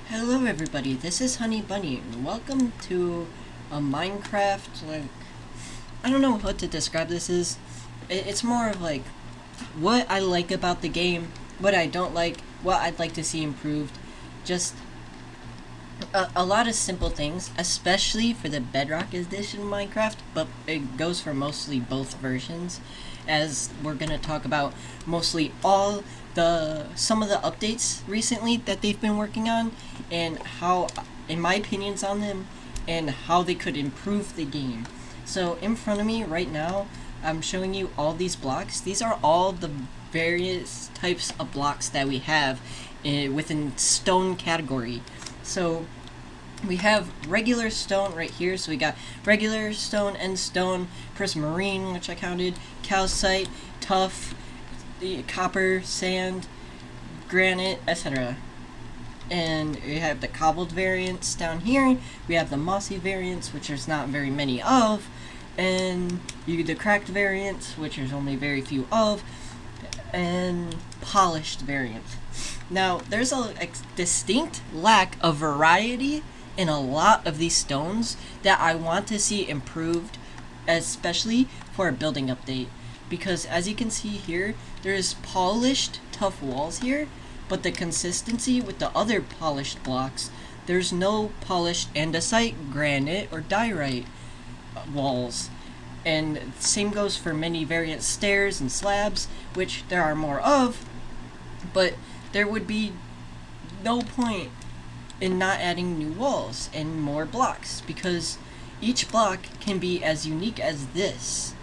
Hello everybody, this is Honey Bunny, and welcome to a Minecraft, I don't know what to describe this as. It's more of like, what I like about the game, what I don't like, what I'd like to see improved, just a lot of simple things, especially for the Bedrock edition of Minecraft, but it goes for mostly both versions, as we're gonna talk about mostly some of the updates recently that they've been working on, and how, in my opinions on them, and how they could improve the game. So in front of me right now, I'm showing you all these blocks. These are all the various types of blocks that we have within stone category. So we have regular stone right here, so we got regular stone, end stone, prismarine, which I counted, calcite, tuff, copper, sand, granite, etc. And we have the cobbled variants down here. We have the mossy variants, which there's not very many of, and the cracked variants, which there's only very few of, and polished variants. Now, there's a distinct lack of variety in a lot of these stones that I want to see improved, especially for a building update. Because as you can see here, there's polished tough walls here, but the consistency with the other polished blocks, there's no polished andesite, granite, or diorite walls. And same goes for many variant stairs and slabs, which there are more of, but there would be no point in not adding new walls and more blocks, because each block can be as unique as this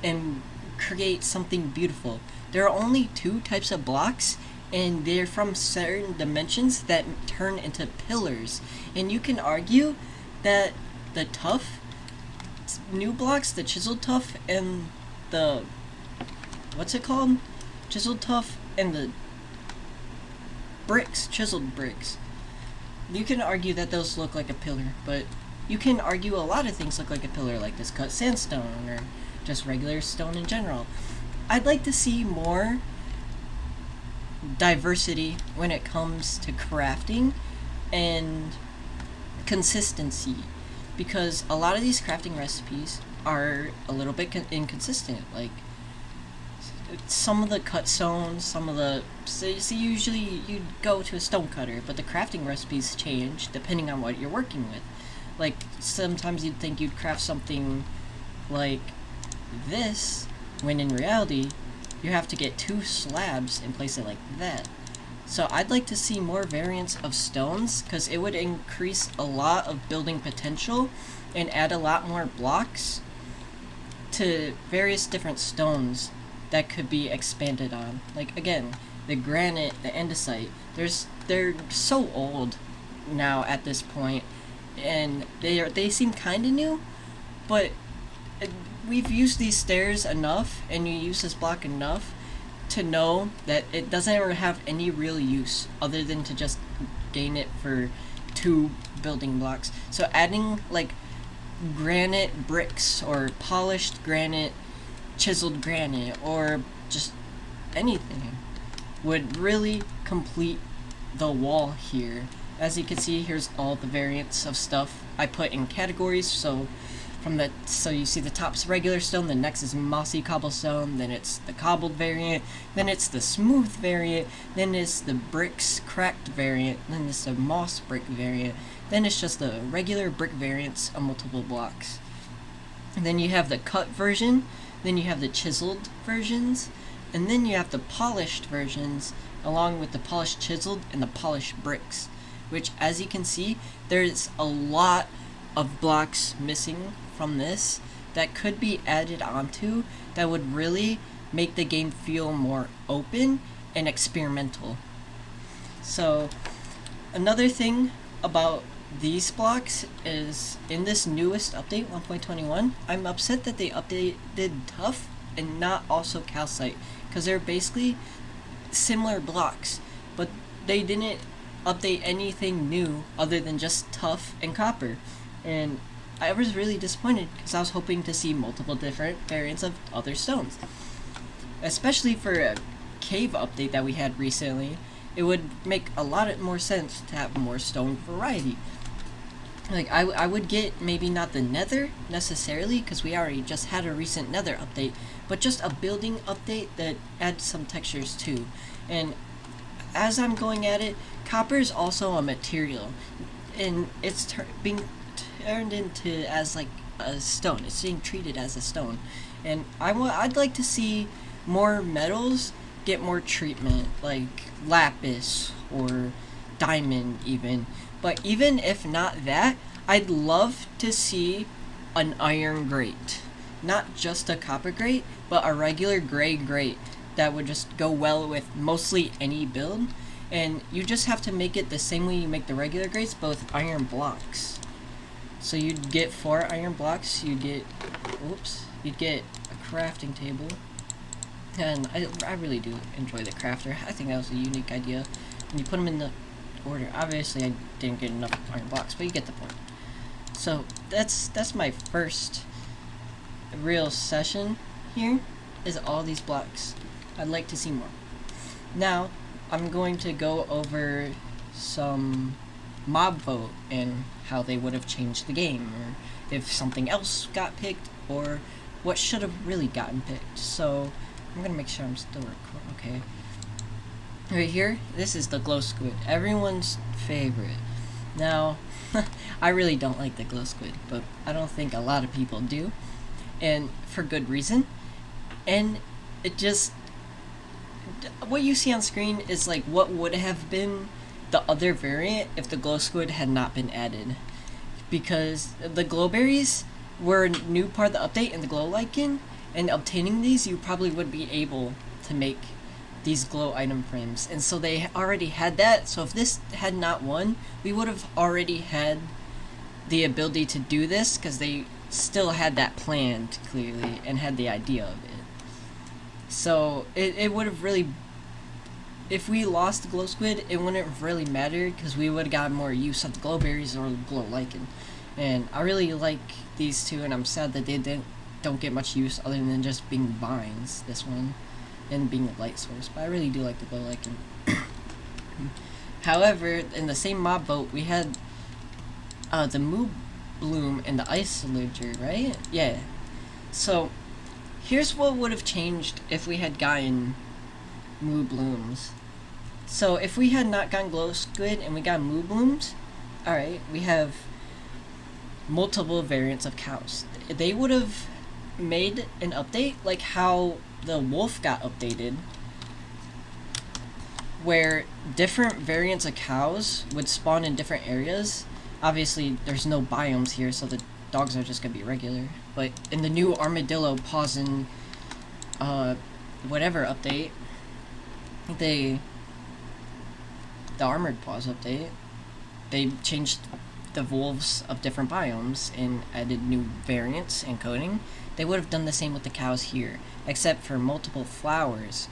and create something beautiful. There are only two types of blocks, and they're from certain dimensions that turn into pillars. And you can argue that the tough new blocks, the chiseled tuff and the chiseled tuff and the chiseled bricks, you can argue that those look like a pillar, but you can argue a lot of things look like a pillar, like this cut sandstone or just regular stone in general. I'd like to see more diversity when it comes to crafting and consistency, because a lot of these crafting recipes are a little bit inconsistent. Like, some of the cut stones, usually you'd go to a stone cutter, but the crafting recipes change depending on what you're working with. Like, sometimes you'd think you'd craft something like this, when in reality, you have to get two slabs and place it like that. So I'd like to see more variants of stones, because it would increase a lot of building potential and add a lot more blocks to various different stones that could be expanded on. Like, again, the granite, the andesite, they're so old now at this point, and they seem kind of new, but we've used these stairs enough, and you use this block enough to know that it doesn't ever have any real use other than to just gain it for two building blocks. So adding like granite bricks or polished granite, chiseled granite, or just anything would really complete the wall here. As you can see, here's all the variants of stuff I put in categories. So you see the top's regular stone, the next is mossy cobblestone, then it's the cobbled variant, then it's the smooth variant, then it's the bricks cracked variant, then it's the moss brick variant, then it's just the regular brick variants of multiple blocks. And then you have the cut version, then you have the chiseled versions, and then you have the polished versions, along with the polished chiseled and the polished bricks, which, as you can see, there's a lot of blocks missing from this that could be added onto that would really make the game feel more open and experimental. So another thing about these blocks is, in this newest update 1.21, I'm upset that they updated tuff and not also calcite, because they're basically similar blocks, but they didn't update anything new other than just tuff and copper. And I was really disappointed, because I was hoping to see multiple different variants of other stones, especially for a cave update that we had recently. it would make a lot more sense to have more stone variety. Like, I would get maybe not the nether necessarily, because we already just had a recent nether update, but just a building update that adds some textures too. And as I'm going at it, copper is also a material, and it's being turned into as like a stone. It's being treated as a stone, and I'd like to see more metals get more treatment, like lapis or diamond even. But even if not that, I'd love to see an iron grate. Not just a copper grate, but a regular gray grate that would just go well with mostly any build. And you just have to make it the same way you make the regular grates, but with iron blocks. So you'd get 4 iron blocks, you'd get a crafting table. And I really do enjoy the crafter. I think that was a unique idea. And you put them in the order. Obviously, I didn't get enough iron blocks, but you get the point. So that's my first real session here, is all these blocks. I'd like to see more. Now, I'm going to go over some mob vote and how they would have changed the game, or if something else got picked, or what should have really gotten picked. So I'm gonna make sure I'm still recording. Okay. Right here, this is the glow squid, everyone's favorite. Now, I really don't like the glow squid, but I don't think a lot of people do, and for good reason. And it just, what you see on screen is like what would have been the other variant if the glow squid had not been added, because the glowberries were a new part of the update in the glow lichen, and obtaining these you probably would be able to make these glow item frames, and so they already had that. So if this had not won, we would have already had the ability to do this, because they still had that planned clearly and had the idea of it. So it would have really, if we lost the glow squid, it wouldn't have really mattered, because we would have gotten more use of the glowberries or glow lichen. And I really like these two, and I'm sad that they don't get much use other than just being vines, this one, and being a light source. But I really do like the glow lichen. However, in the same mob vote, we had the moo bloom and the ice villager, right? Yeah. So here's what would have changed if we had gotten moo blooms. So if we had not gotten glow squid and we got moo blooms, alright, we have multiple variants of cows. They would have made an update like how the wolf got updated, where different variants of cows would spawn in different areas. Obviously, there's no biomes here, so the dogs are just gonna be regular. But in the new armadillo paws in whatever update, the armored paws update, they changed the wolves of different biomes and added new variants and coding. They would have done the same with the cows here, except for multiple flowers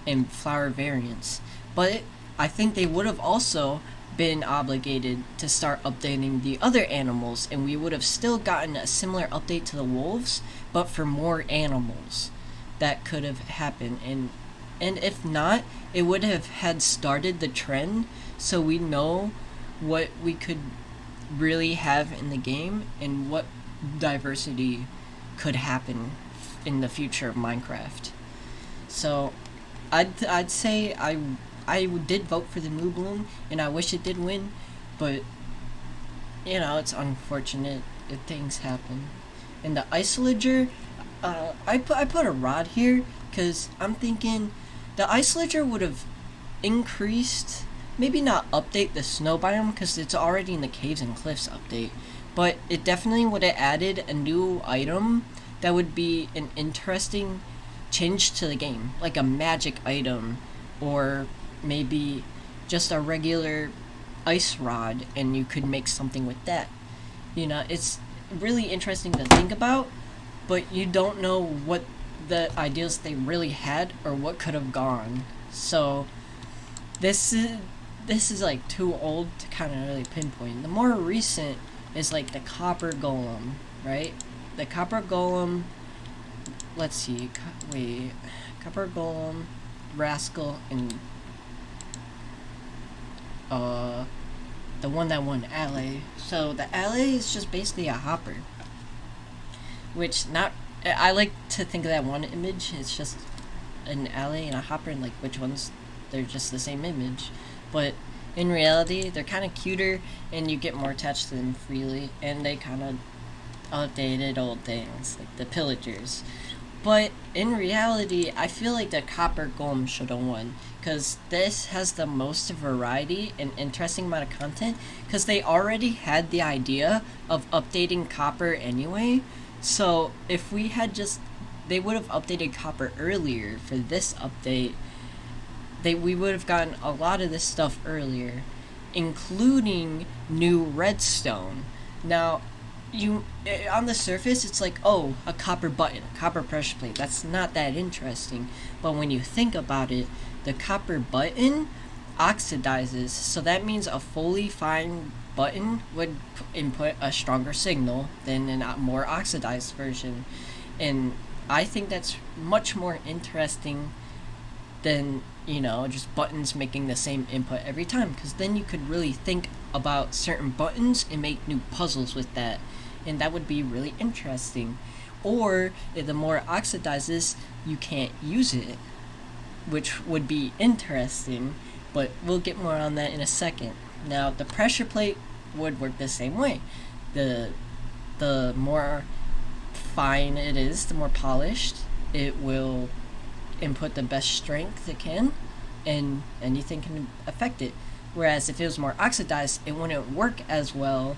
and flower variants. But I think they would have also been obligated to start updating the other animals, and we would have still gotten a similar update to the wolves, but for more animals that could have happened. And if not, it would have had started the trend, so we know what we could really have in the game and what diversity could happen in the future of Minecraft. So I'd say I did vote for the moo bloom, and I wish it did win, but you know, it's unfortunate if things happen. And the ice villager, I put a rod here because I'm thinking the ice villager would have increased, maybe not update the snow biome because it's already in the caves and cliffs update, but it definitely would have added a new item that would be an interesting change to the game, like a magic item, or maybe just a regular ice rod, and you could make something with that. You know, it's really interesting to think about, but you don't know what the ideas they really had or what could have gone. So this is like too old to kind of really pinpoint. The more recent is like the copper golem, right? The copper golem, let's see, copper golem, rascal, and uh, the one that won alley. So the alley is just basically a hopper, which not I like to think of that one image. It's just an alley and a hopper, and like which ones they're just the same image, but in reality they're kind of cuter, and you get more attached to them freely, and they kind of updated old things like the pillagers. But in reality, I feel like the copper golem should have won, because this has the most variety and interesting amount of content, because they already had the idea of updating copper anyway. So if we had just, they would have updated copper earlier for this update, we would have gotten a lot of this stuff earlier, including new redstone. Now, you on the surface it's like, oh, a copper button, copper pressure plate, that's not that interesting. But when you think about it, the copper button oxidizes, so that means a fully fine button would input a stronger signal than a more oxidized version. And I think that's much more interesting than, just buttons making the same input every time, because then you could really think about certain buttons and make new puzzles with that, and that would be really interesting. Or if the more it oxidizes, you can't use it, which would be interesting, but we'll get more on that in a second. Now, the pressure plate would work the same way. The more fine it is, the more polished, it will input the best strength it can, and anything can affect it. Whereas if it was more oxidized, it wouldn't work as well,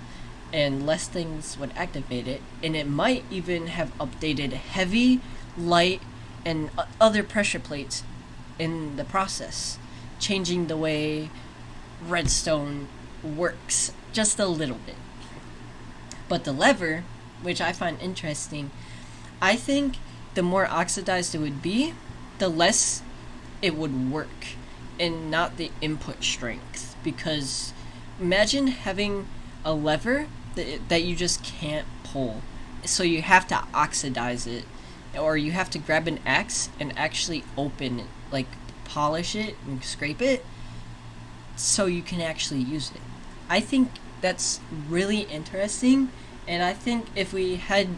and less things would activate it, and it might even have updated heavy, light, and other pressure plates in the process, changing the way redstone works just a little bit. But the lever, which I find interesting, I think the more oxidized it would be, the less it would work, and not the input strength. Because imagine having a lever that you just can't pull, so you have to oxidize it, or you have to grab an axe and actually open it, like polish it and scrape it, so you can actually use it. I think that's really interesting, and I think if we had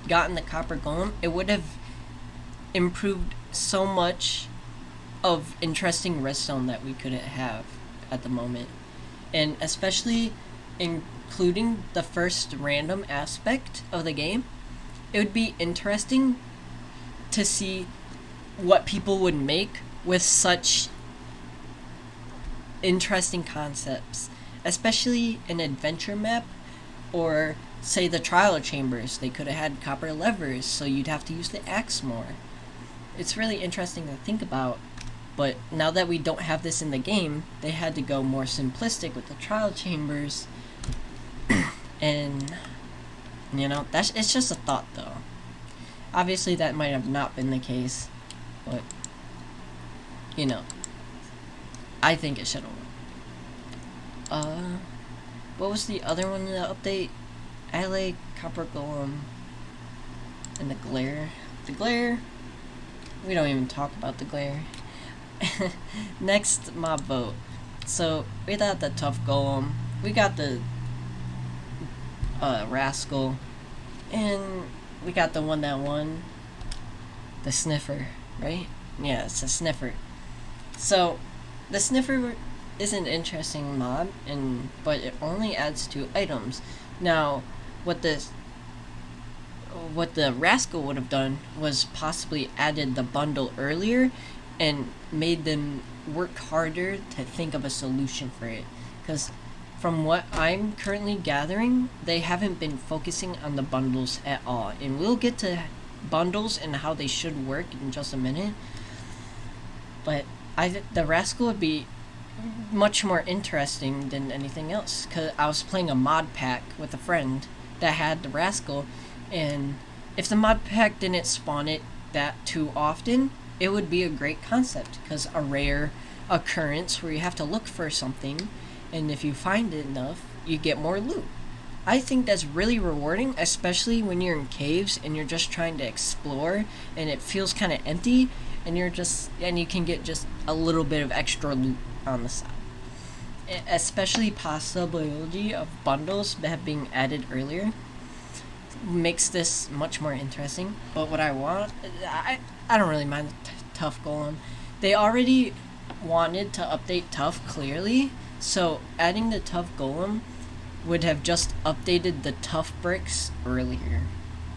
gotten the copper golem, it would have improved so much of interesting redstone that we couldn't have at the moment. And especially including the first random aspect of the game, it would be interesting to see what people would make with such interesting concepts, especially an adventure map, or say the trial chambers. They could have had copper levers, so you'd have to use the axe more. It's really interesting to think about, but now that we don't have this in the game, they had to go more simplistic with the trial chambers. And it's just a thought, though. Obviously that might have not been the case, but I think it should have. What was the other one in the update? LA, copper golem, and the glare. The glare, we don't even talk about the glare. Next mob vote. So we got the tough golem, we got the rascal, and we got the one that won, the sniffer, right? Yeah, it's a sniffer. So the sniffer is an interesting mob, but it only adds 2 items. Now, what the rascal would have done was possibly added the bundle earlier and made them work harder to think of a solution for it. Because from what I'm currently gathering, they haven't been focusing on the bundles at all. And we'll get to bundles and how they should work in just a minute. But the rascal would be much more interesting than anything else, because I was playing a mod pack with a friend that had the rascal, and if the mod pack didn't spawn it that too often, it would be a great concept, because a rare occurrence where you have to look for something, and if you find it enough, you get more loot. I think that's really rewarding, especially when you're in caves and you're just trying to explore and it feels kind of empty, and you can get just a little bit of extra loot on the side. especially possibility of bundles that have been added earlier makes this much more interesting. But what I want, I don't really mind the tough golem. They already wanted to update tough clearly, so adding the tough golem would have just updated the tough bricks earlier,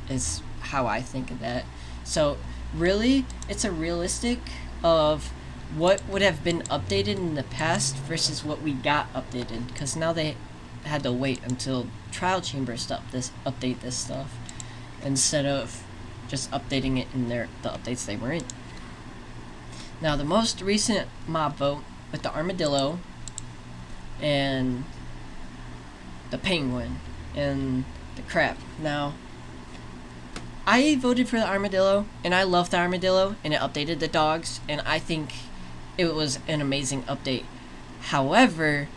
is how I think of that. So really, it's a realistic of what would have been updated in the past versus what we got updated, because now they had to wait until trial chambers to update this stuff instead of just updating it in the updates they were in. Now the most recent mob vote with the armadillo and the penguin and the crab. Now I voted for the armadillo, and I love the armadillo, and it updated the dogs, and I think it was an amazing update. However,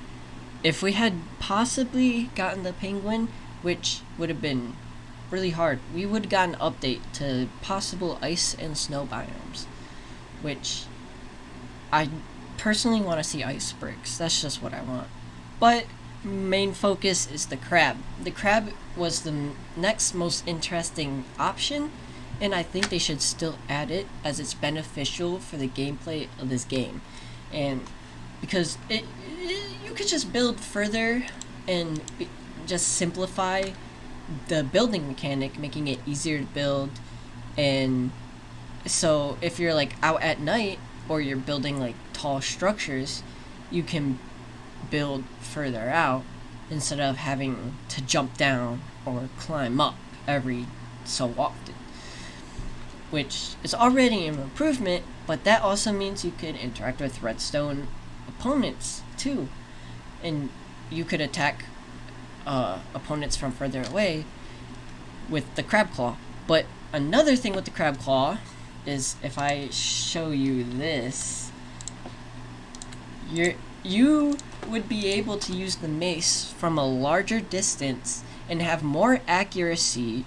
if we had possibly gotten the penguin, which would have been really hard, we would have gotten an update to possible ice and snow biomes, which I personally want to see ice bricks. That's just what I want. But main focus is the crab. The crab was the next most interesting option, and I think they should still add it as it's beneficial for the gameplay of this game. And because you could just build further and just simplify the building mechanic, making it easier to build. And so if you're like out at night or you're building like tall structures, you can build further out instead of having to jump down or climb up every so often, which is already an improvement. But that also means you could interact with redstone opponents too, and you could attack opponents from further away with the crab claw. But another thing with the crab claw is, if I show you this, you would be able to use the mace from a larger distance and have more accuracy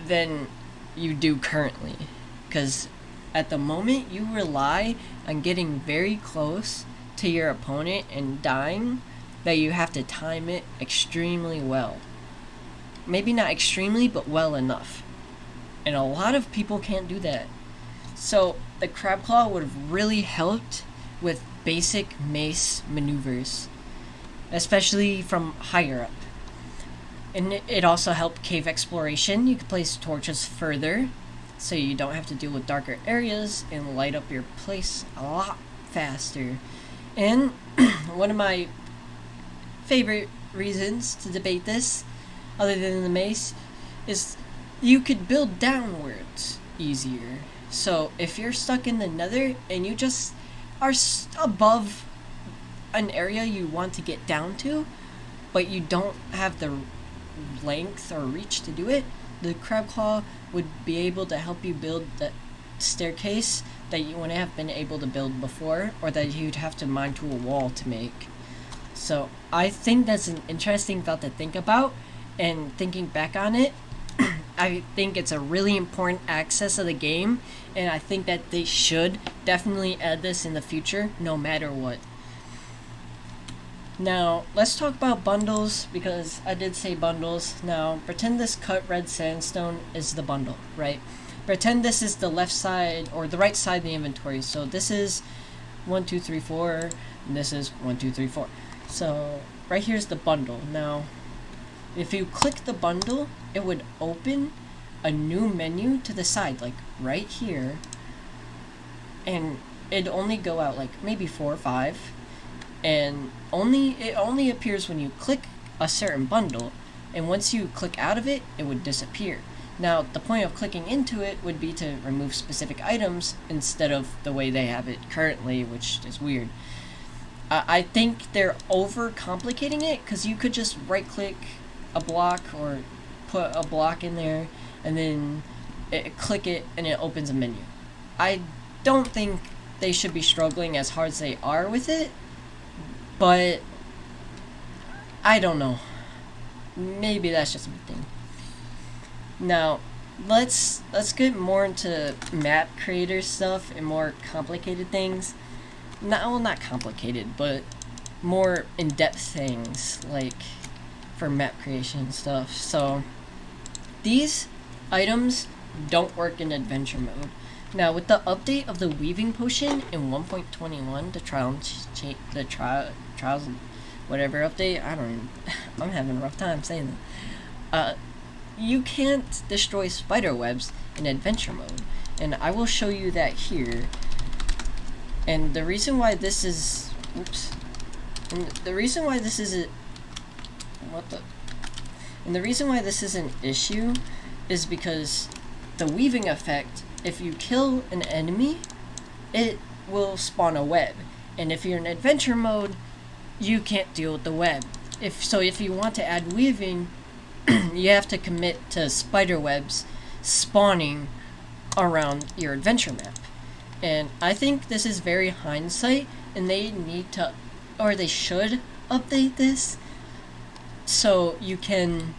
than you do currently, because at the moment you rely on getting very close to your opponent and dying, that you have to time it extremely well. Maybe not extremely, but well enough. And a lot of people can't do that. So the crab claw would have really helped with basic mace maneuvers, especially from higher up. And it also helped cave exploration. You could place torches further, so you don't have to deal with darker areas and light up your place a lot faster. And one of my favorite reasons to debate this, other than the mace, is you could build downwards easier. So if you're stuck in the nether and you just are above an area you want to get down to, but you don't have the length or reach to do it, the crab claw would be able to help you build the staircase that you wouldn't have been able to build before, or that you'd have to mine to a wall to make. So I think that's an interesting thought to think about, and thinking back on it, I think it's a really important access of the game, and I think that they should definitely add this in the future, no matter what. Now, let's talk about bundles, because I did say bundles. Now, pretend this cut red sandstone is the bundle, right? Pretend this is the left side, or the right side of the inventory. So this is 1, 2, 3, 4, and this is 1, 2, 3, 4. So, right here's the bundle. Now, if you click the bundle, it would open a new menu to the side, like right here, and it'd only go out like maybe 4 or 5, and it only appears when you click a certain bundle, and once you click out of it, it would disappear. Now, the point of clicking into it would be to remove specific items instead of the way they have it currently, which is weird. I think they're over complicating it, because you could just right click a block or put a block in there and then click it and it opens a menu. I don't think they should be struggling as hard as they are with it, but I don't know. Maybe that's just a big thing. Now, let's get more into map creator stuff and more complicated things. not complicated, but more in-depth things, like for map creation and stuff. So these items don't work in adventure mode. Now with the update of the weaving potion in 1.21, the trials whatever update, I'm having a rough time saying that. You can't destroy spider webs in adventure mode, and I will show you that here. And the reason why this is and the reason why this is an issue is because the weaving effect, if you kill an enemy, it will spawn a web, and if you're in adventure mode, you can't deal with the web. If you want to add weaving, you have to commit to spider webs spawning around your adventure map. And I think this is very hindsight, and they should update this so you can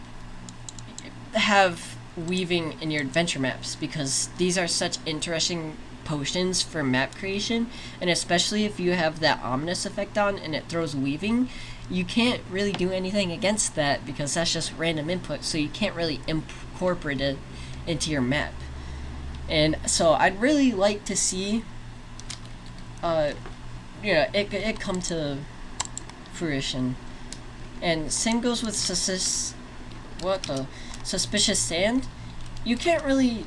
have weaving in your adventure maps, because these are such interesting potions for map creation, and especially if you have that ominous effect on and it throws weaving, you can't really do anything against that because that's just random input, so you can't really incorporate it into your map. And so I'd really like to see it come to fruition. And same goes with suspicious sand. You can't really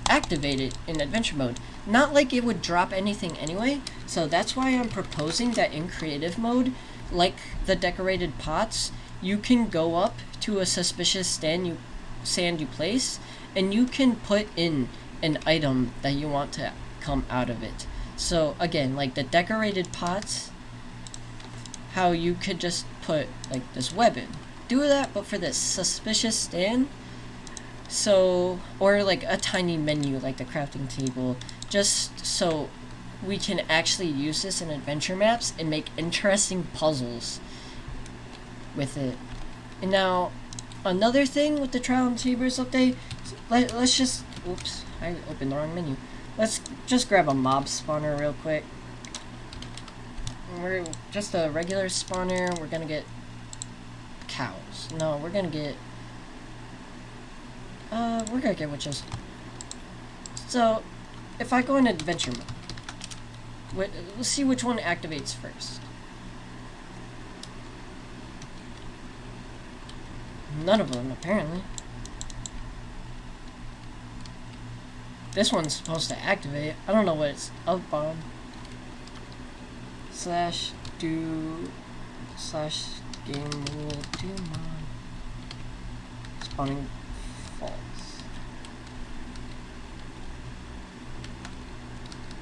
activate it in adventure mode. Not like it would drop anything anyway, so that's why I'm proposing that in creative mode, like the decorated pots, you can go up to a suspicious sand you place, and you can put in an item that you want to come out of it. So again, like the decorated pots, how you could just put like this web in. Do that, but for this suspicious stand. So, or like a tiny menu like the crafting table, just so we can actually use this in adventure maps and make interesting puzzles with it. And now, another thing with the Trial and Chambers update, let's just, oops, I opened the wrong menu. Let's just grab a mob spawner real quick. We're just a regular spawner. We're gonna get cows. No, we're gonna get witches. So, if I go in adventure mode, let's see which one activates first. None of them, apparently. This one's supposed to activate. I don't know what it's up on. /game rule do mod. Spawning false.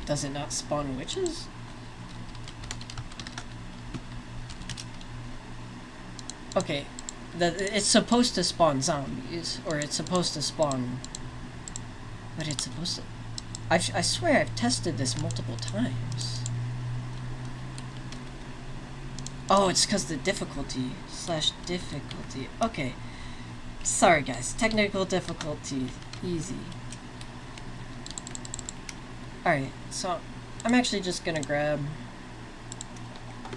Does it not spawn witches? Okay, it's supposed to spawn zombies, or it's supposed to spawn. But it's supposed to. I swear I've tested this multiple times. Oh, it's because the difficulty /difficulty. Okay. Sorry guys, technical difficulty. Easy. Alright, so I'm actually just gonna grab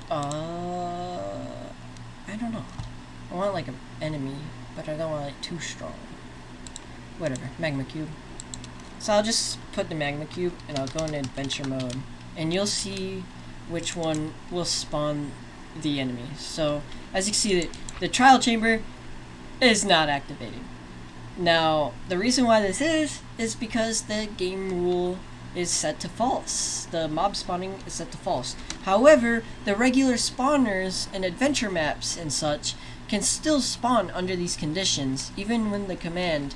I don't know. I want like an enemy, but I don't want like too strong. Whatever, magma cube. So I'll just put the magma cube and I'll go into adventure mode, and you'll see which one will spawn the enemy. So as you can see, the trial chamber is not activating. Now the reason why this is because the game rule is set to false. The mob spawning is set to false. However, the regular spawners and adventure maps and such can still spawn under these conditions, even when the command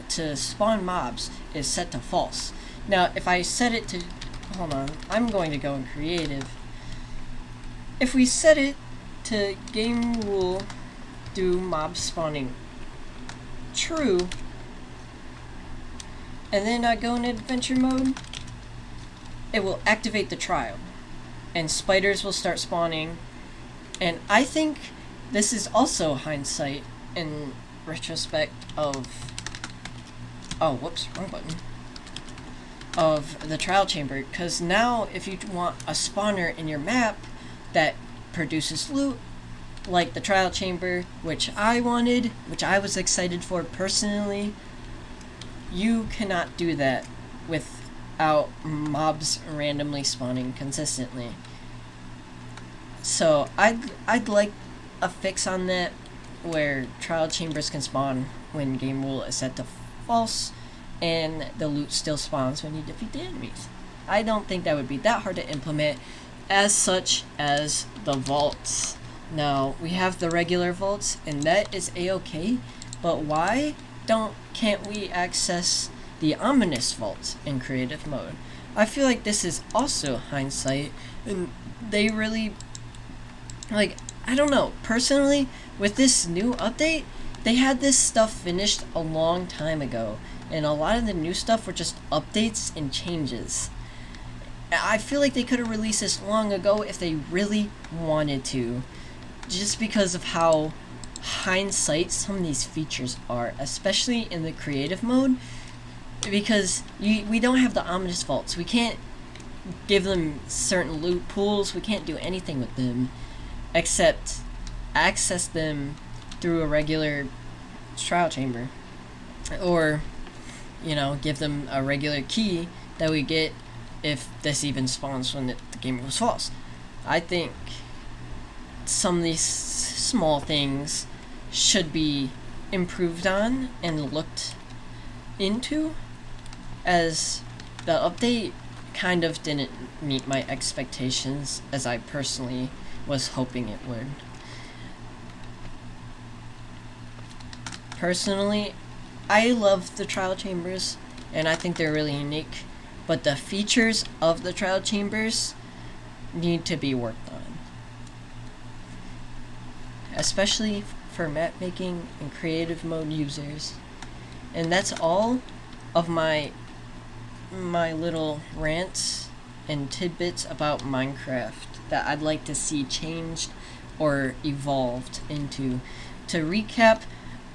to spawn mobs is set to false. Now, if I set it to, hold on, I'm going to go in creative. If we set it to game rule do mob spawning true, and then I go in adventure mode, it will activate the trial, and spiders will start spawning. And I think this is also hindsight in retrospect of, oh whoops, wrong button. of the trial chamber, because now if you want a spawner in your map that produces loot like the trial chamber, which I wanted, which I was excited for personally, you cannot do that without mobs randomly spawning consistently. So I'd like a fix on that, where trial chambers can spawn when game rule is set to false, and the loot still spawns when you defeat the enemies. I don't think that would be that hard to implement, as such as the vaults. Now, we have the regular vaults, and that is a-okay, but why can't we access the ominous vaults in creative mode? I feel like this is also hindsight, and they really, like, I don't know, personally, with this new update, they had this stuff finished a long time ago, and a lot of the new stuff were just updates and changes. I feel like they could have released this long ago if they really wanted to, just because of how hindsight some of these features are, especially in the creative mode, because we don't have the ominous vaults. We can't give them certain loot pools, we can't do anything with them except access them through a regular trial chamber, or give them a regular key that we get if this even spawns when the game was false. I think some of these small things should be improved on and looked into, as the update kind of didn't meet my expectations as I personally was hoping it would. Personally, I love the trial chambers, and I think they're really unique, but the features of the trial chambers need to be worked on, especially for map making and creative mode users. And that's all of my little rants and tidbits about Minecraft that I'd like to see changed or evolved into. To recap,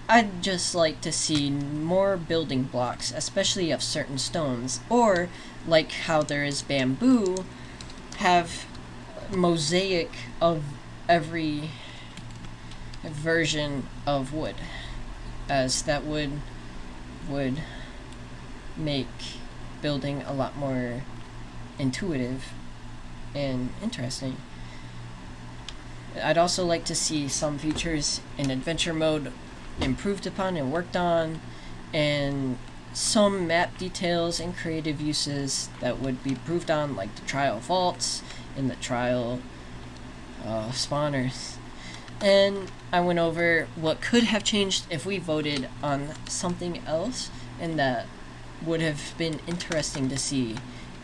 I'd just like to see more building blocks, especially of certain stones, or like how there is bamboo, have mosaic of every version of wood, as that would make building a lot more intuitive and interesting. I'd also like to see some features in adventure mode improved upon and worked on, and some map details and creative uses that would be improved on, like the trial vaults and the trial spawners. And I went over what could have changed if we voted on something else, and that would have been interesting to see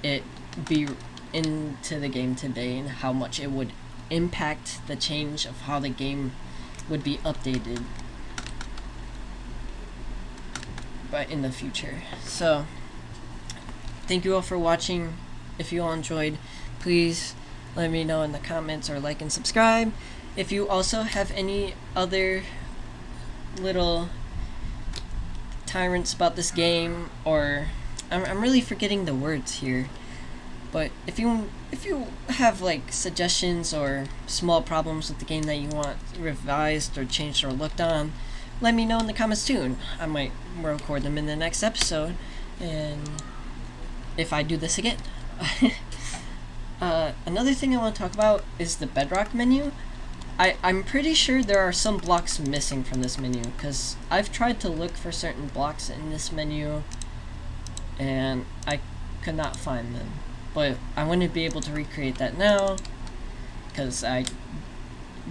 it be into the game today, and how much it would impact the change of how the game would be updated but in the future. So thank you all for watching. If you all enjoyed, please let me know in the comments, or like and subscribe. If you also have any other little tyrants about this game, or I'm really forgetting the words here, but if you have like suggestions or small problems with the game that you want revised or changed or looked on, let me know in the comments too. I might record them in the next episode, and if I do this again. Another thing I want to talk about is the bedrock menu. I'm pretty sure there are some blocks missing from this menu, because I've tried to look for certain blocks in this menu and I could not find them. But I wouldn't be able to recreate that now, because I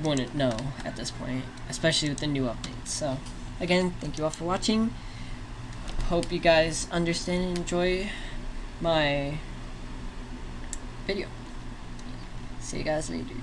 wouldn't know at this point, especially with the new updates. So again, thank you all for watching. Hope you guys understand and enjoy my video. See you guys later.